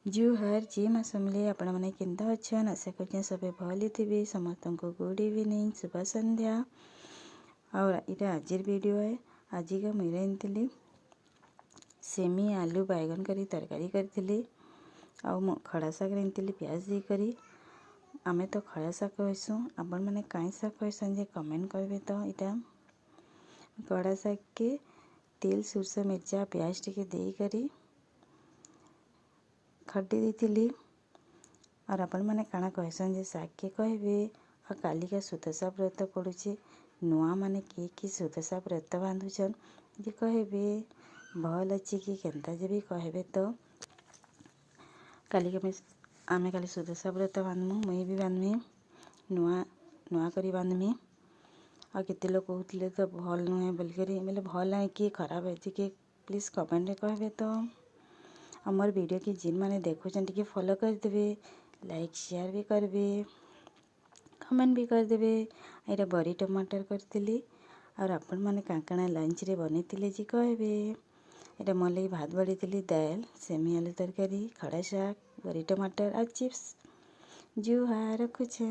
जुहार जी माँ समले आपण मैंने केंदा अच्छन आशा कर सबे भली थे समस्त को गुड इवनिंग शुभ संध्या। और इटा आजिर वीडियो है। आज का मुझे आनी सेमी आलू बैगन करी तरकारी करी खड़ा शाग आनी प्याज देकर आम तो खड़ा शाग कहसूँ आपण मैंने कहीं शाग कहसन जे कमेंट करेंगे। तो इटा खड़ा शाग के तेल सोरस मिर्चा प्याज टिके देकर खटी देती और आपण मैंने काना कहसन जे शाग के कहे और कालिका सुदशा व्रत पड़ुचे नुआ माने कि सुदशा व्रत बांधुचन जे कहे भल अच्छी कि केन्ता जे भी कहे तो कालिका आमे काली सुदशा व्रत बांधमु मुई भी बांधमी नुआ नुआ करी बांधमी। और केते लोग कहते तो भल नुहे बोलिकी बोले भल है कि खराब है कि प्लीज कमेंट कहे। तो हमार वीडियो की जिन मैंने देखुचन टी फॉलो करदे लाइक शेयर भी करबे कमेंट भी करदे। यहाँ बड़ी टमाटर करी और आपण मैंने काकाना लंच रे बनी जी कहे। यहाँ मोर भात बड़ी दाल सेमी आलू तरकारी खड़ा शाग बड़ी टमाटर और चिप्स जुहा रखुचे।